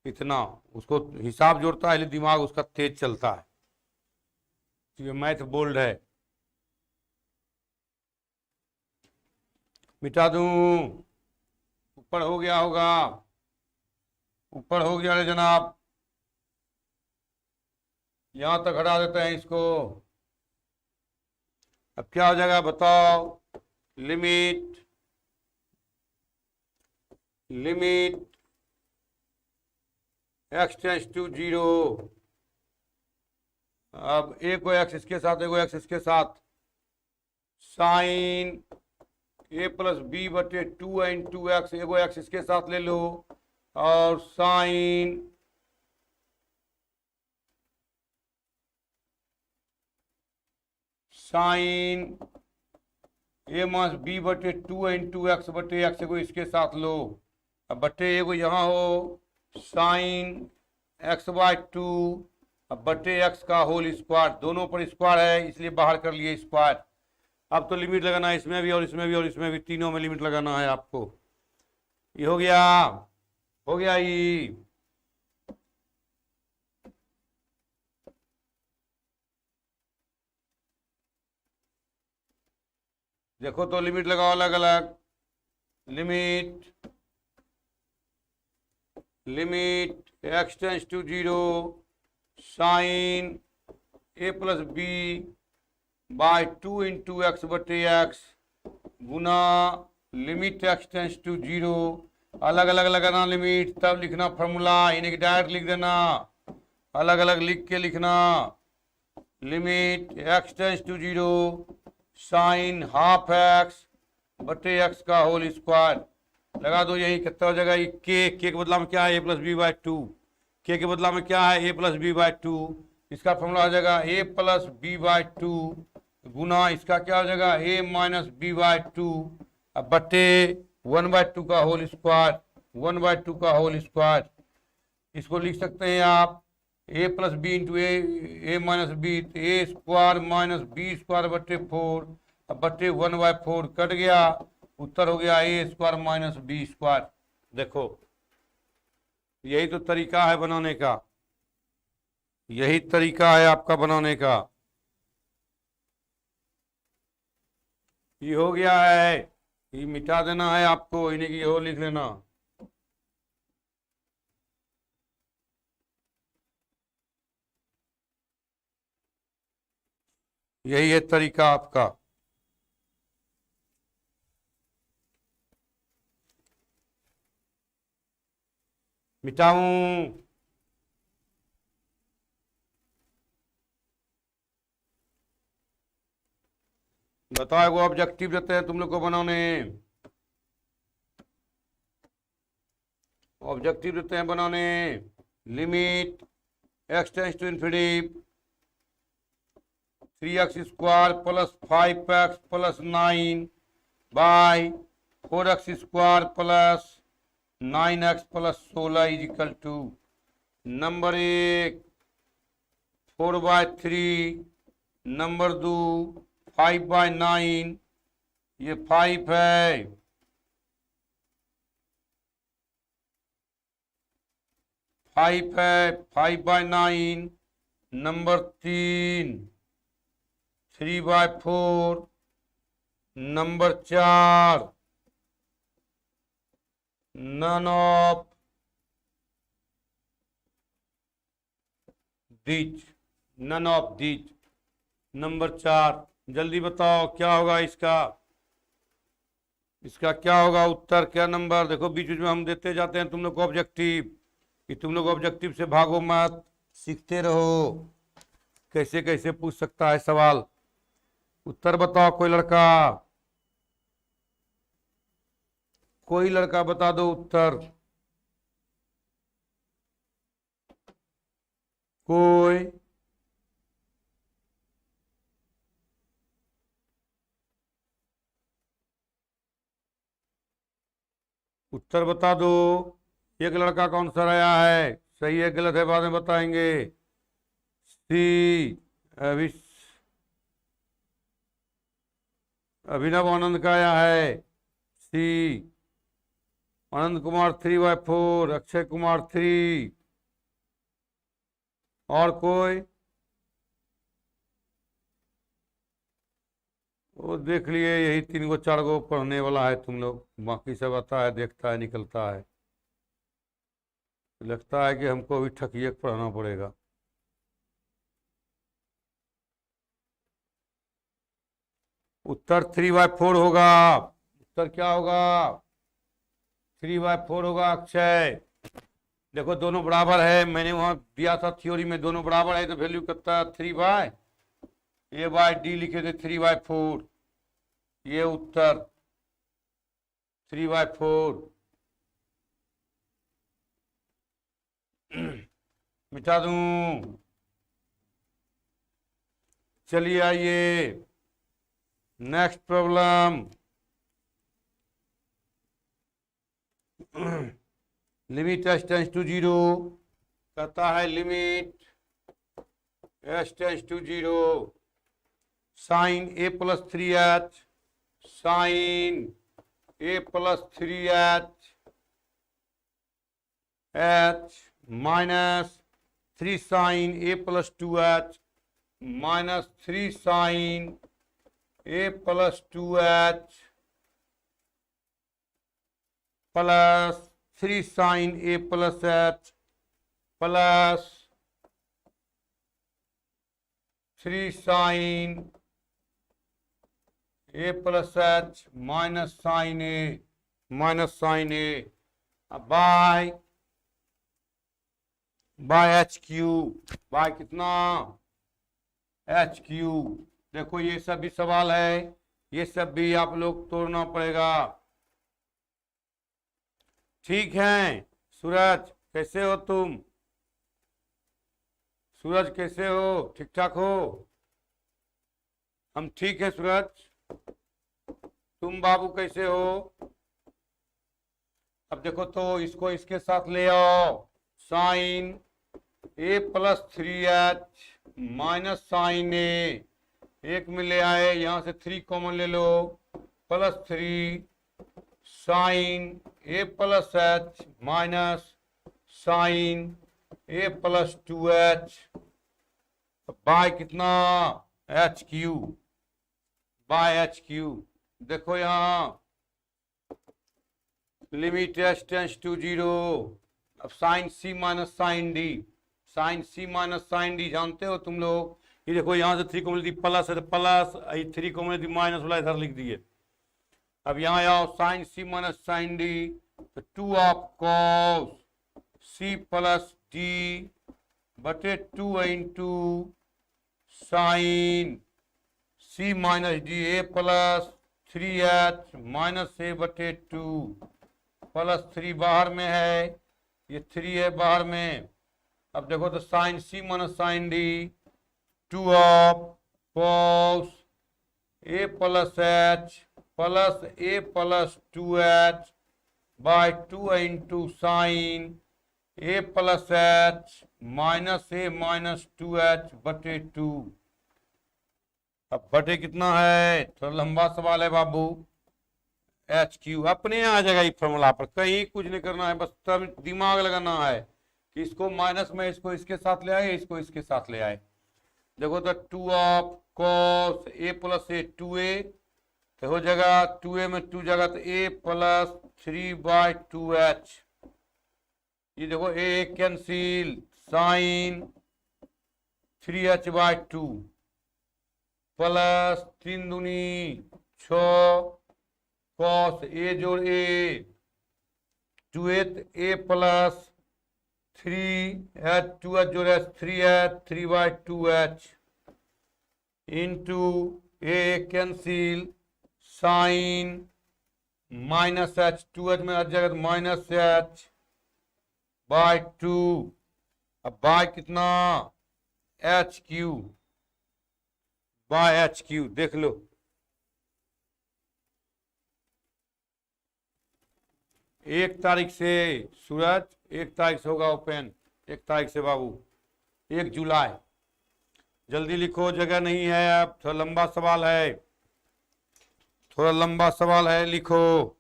इतना उसको हिसाब जोड़ता है, दिमाग उसका तेज चलता है, क्योंकि मैथ बोल्ड है। मिटा दूं, ऊपर हो गया होगा, ऊपर हो गया रे जनाब, यहां तक हटा देते हैं इसको। अब क्या हो जाएगा बताओ, लिमिट एक्स टेंस टू 0, अब एक को एक्स इसके साथ, एक को एक्स इसके साथ, साइन ए प्लस बी बटे 2 एगो एक्स इसके साथ ले लो, और साइन ए माइनस बी बटे 2 बटे एक्स को इसके साथ लो, अब बटे एगो यहाँ हो, साइन एक्स बाय 2, अब बटे एक्स का होल स्क्वायर, दोनों पर स्क्वायर है इसलिए बाहर कर लिए स्क्वायर। अब तो लिमिट लगाना है इसमें भी और इसमें भी और इसमें भी, तीनों में लिमिट लगाना है आपको। ये हो गया, हो गया ये, देखो तो लिमिट लगाओ अलग अलग, limit x tends to 0 sine A plus B by 2 into x बटे एक्स गुना लिमिट एक्स टेंस टू 0, अलग अलग लगाना लिमिट, तब लिखना फॉर्मूला, इन्हें डायरेक्ट लिख देना, अलग अलग लिख के लिखना, limit x tends to 0 sine half x बटे एक्स का होल स्क्वायर, लगा दो, यही कितना हो जाएगा, ये के के बदला में क्या है, ए प्लस बी बाय 2, के बदला में क्या है, ए प्लस बी बाय 2, इसका फॉर्मूला हो जाएगा ए प्लस बी बाय 2 गुना इसका क्या हो जाएगा, ए माइनस बी बाय 2, अब बटे 1/2 का होल स्क्वायर, 1/2 का होल स्क्वायर, इसको लिख सकते हैं आप ए प्लस बी इंटू ए माइनस बी, ए स्क्वायर माइनस बी स्क्वायर बटे 4, अब बटे 1/4 कट गया, उत्तर हो गया ए स्क्वायर माइनस बी स्क्वायर। देखो यही तो तरीका है बनाने का, यही तरीका है आपका बनाने का, ये हो गया है, ये मिटा देना है आपको, इन्हें की हो लिख लेना। यही है तरीका आपका। मिटाऊं? बताओ, वो ऑब्जेक्टिव देते हैं तुम लोग को बनाने, ऑब्जेक्टिव देते हैं बनाने। Limit x tends to infinity 3x square plus 5x plus 9 by 4x square plus 9x plus 16 is equal to number 1 4/3, number 2 5/9, ये 5 है, 5 है, 5/9, number 3 3/4, number 4 none of these, none of these, number 4। जल्दी बताओ क्या होगा इसका, इसका क्या होगा उत्तर, क्या नंबर? देखो बीच बीच में हम देते जाते हैं तुम लोग को ऑब्जेक्टिव, कि तुम लोग ऑब्जेक्टिव से भागो मत, सीखते रहो कैसे कैसे पूछ सकता है सवाल। उत्तर बताओ कोई लड़का, कोई लड़का बता दो उत्तर, कोई? उत्तर बता दो। एक लड़का कौन सा आया है, सही है गलत है बाद में बताएंगे। सी अभिनव आनंद का आया है सी, आनंद कुमार 3/4, अक्षय कुमार 3, और कोई? वो देख लिए, यही 3 गो 4 गो पढ़ने वाला है तुम लोग, बाकी सब आता है, देखता है, निकलता है। लगता है कि हमको भी ठकिए पढ़ना पड़ेगा। उत्तर 3/4 होगा। उत्तर क्या होगा? 3/4 होगा अक्षय। देखो दोनों बराबर है, मैंने वहां दिया था थ्योरी में, दोनों बराबर है तो वैल्यू कितना 3/A/D लिखे थे 3/4, ये उत्तर 3/4। मिटा दूं? चलिए आइए next problem. Limit s tends to 0, कहता है limit s tends to 0 sine A + 3h, sine A + 3h minus 3 sine A + 2h minus 3 sine A + 2h plus 3 sine A + h plus 3 sine A + h minus sine A by h cube, by कितना h cube. देखो ये सब भी सवाल है, ये सब भी आप लोग तोड़ना पड़ेगा। ठीक है सूरज, कैसे हो तुम? सूरज कैसे हो, ठीक ठाक हो? हम ठीक है सूरज, तुम बाबू कैसे हो? अब देखो तो इसको इसके साथ ले आओ, sine A + 3h minus sine A, एक में ले आए, यहां से 3 कॉमन ले लो, plus 3 sine A + h minus sine A + 2h by कितना h cube, by h cube. देखो यहाँ लिमिट एस टेंस टू 0, अब sine C minus sine D, sine C minus sine D जानते हो तुम लोग। ये देखो यहाँ से 3 कॉमन दी प्लस है तो प्लस, 3 कॉमन दी माइनस वाला इधर लिख दिए। अब यहाँ आओ sine C minus sine D, तो 2 of cos C plus D बटे 2 into sine C minus D A plus 3h minus A बटे 2 प्लस 3 बाहर में है, ये 3 है बाहर में। अब देखो तो sine C minus sine d 2 of cos a plus h plus a plus 2h by 2 into sine A plus h minus a minus 2h बटे 2। अब बटे कितना है, थोड़ा लंबा सवाल है बाबू। एच क्यू अपने आ जाएगा ये फॉर्मूला पर, कहीं कुछ नहीं करना है, बस तब दिमाग लगाना है कि इसको माइनस में इसको इसके साथ ले आए, इसको इसके साथ ले आए। देखो तो 2 of cos a plus A 2a तो हो जाएगा 2a में 2 जगह तो a प्लस 3/2h। ये देखो a cancel, sign 3h/2 plus 3 दूनी 6 कॉस ए जोड़ ए 2a a plus 3h 2h जोड़ h 3h 3/2h into A cancel sine minus h 2h में आ जाएगा तो माइनस h बाय 2। अब बाय कितना h cube by h Q देख लो। एक तारीख से सूरज, 1 तारीख से होगा ओपन, 1 तारीख से बाबू, 1 जुलाई। जल्दी लिखो, जगह नहीं है, अब थोड़ा लंबा सवाल है, थोड़ा लंबा सवाल है, लिखो।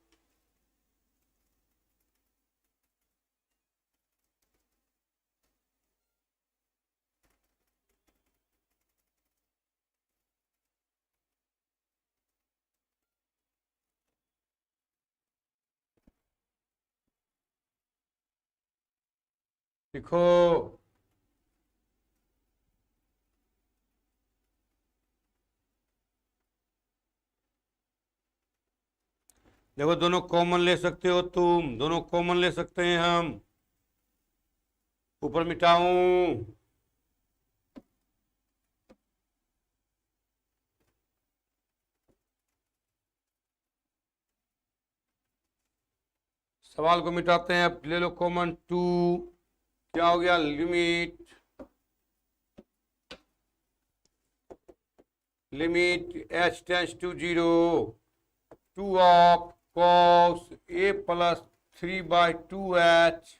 लिखो देखो, दोनों कॉमन ले सकते हो तुम, दोनों कॉमन ले सकते हैं हम। ऊपर मिटाऊं, सवाल को मिटाते हैं। अब ले लो कॉमन 2, क्या हो गया, limit h tends to 0 2 of cos a plus 3/2h।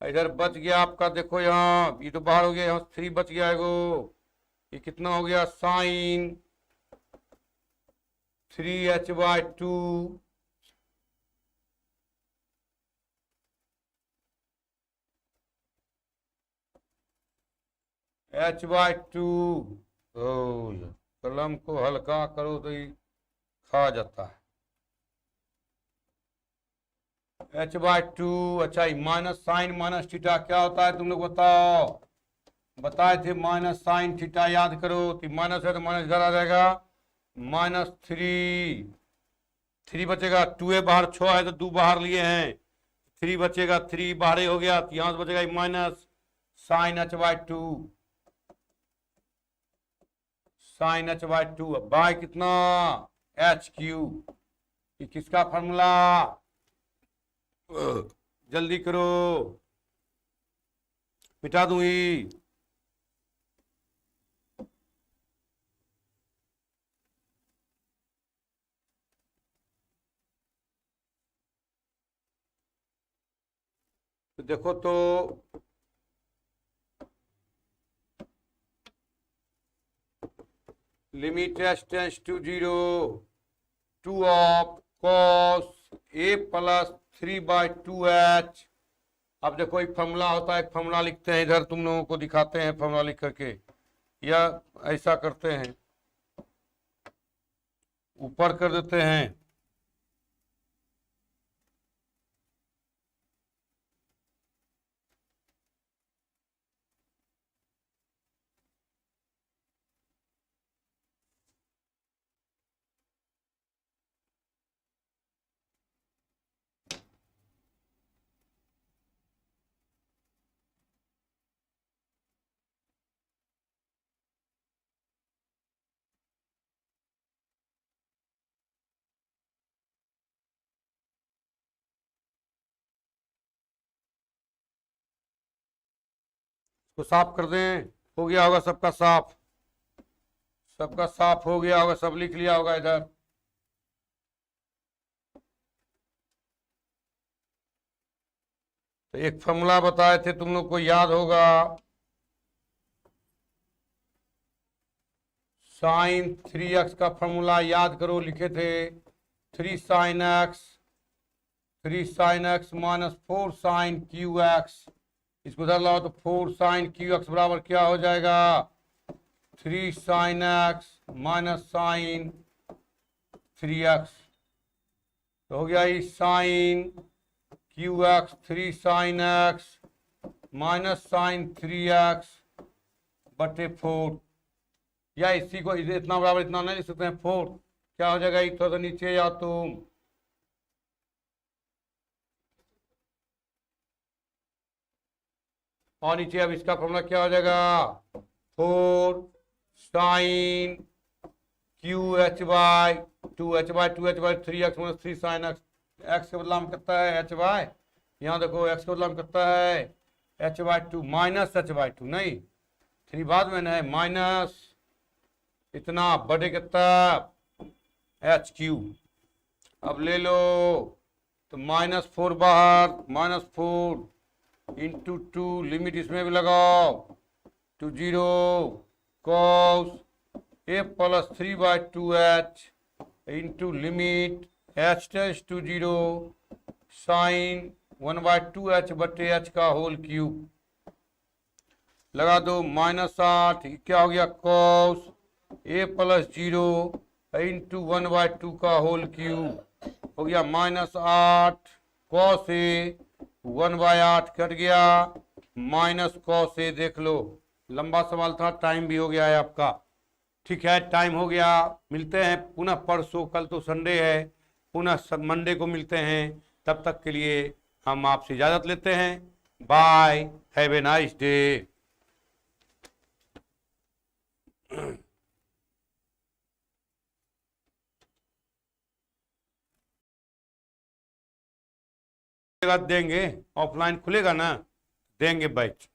इधर बच गया आपका, देखो यहाँ ये तो बाहर हो गया, यहाँ 3 बच गया है गो। ये कितना हो गया, साइन 3h/2 h/2। कलम को हल्का करो तो ही खा जाता है। h/2, अच्छा माइनस साइन माइनस थीटा क्या होता है तुम लोग बताओ, बताए थे माइनस साइन थीटा, याद करो। तो माइनस है तो माइनस इधर आ जाएगा, -3 बचेगा, 2a बाहर 6 है तो 2 बाहर लिए हैं, 3 बचेगा, 3 बाहर हो गया, तो यहां से बचेगा minus sine h/2 sine h/2। By कितना HQ, ये किसका फॉर्मूला, जल्दी करो, मिटा दूंगी। तो देखो तो limit h tends to 0 2 of cos a plus 3/2h। अब देखो एक फॉर्मूला होता है, एक फॉर्मूला लिखते हैं, इधर तुम लोगों को दिखाते हैं फॉर्मूला लिख करके, या ऐसा करते हैं, ऊपर कर देते हैं। इसको साफ कर दें। हो गया होगा सबका साफ, सबका साफ हो गया होगा, सब लिख लिया होगा इधर। तो एक फॉर्मूला बताए थे तुम लोग को, याद होगा, साइन 3x का फॉर्मूला याद करो, लिखे थे 3 sin x minus 4 sin QX। इसको उधर लाओ तो 4 sin QX बराबर क्या हो जाएगा, 3 sin x minus sin 3x। तो हो गया ये sin QX 3 sin x minus sin 3x बटे 4, या इसी को इतना बराबर इतना नहीं लिख सकते हैं 4, क्या हो जाएगा, एक थोड़ा सा नीचे या तुम, और नीचे अब इसका फॉर्मूला क्या हो जाएगा, 4 sin QH/2 h/2 minus 3 sin x। x के बदला में कितना है h/, यहाँ देखो x के बदला में कितना है h/2 माइनस h/2, नहीं 3 बाद में है, माइनस इतना बड़े कितना HQ। अब ले लो तो -4 बाहर, -4 इंटू 2, लिमिट इसमें भी लगाओ to 0 cos a plus 3/2h into limit h tends to 0 sine 1/2h बटे h का होल क्यूब। लगा दो -8, क्या हो गया cos a प्लस 0 इंटू 1/2 का होल क्यूब, हो गया -8 cos a 1/8 कट गया, माइनस cos a। देख लो लंबा सवाल था, टाइम भी हो गया है आपका, ठीक है टाइम हो गया। मिलते हैं पुनः परसों, कल तो संडे है, पुनः मंडे को मिलते हैं। तब तक के लिए हम आपसे इजाजत लेते हैं, bye, have a nice day. देंगे, ऑफलाइन खुलेगा ना, देंगे बैच।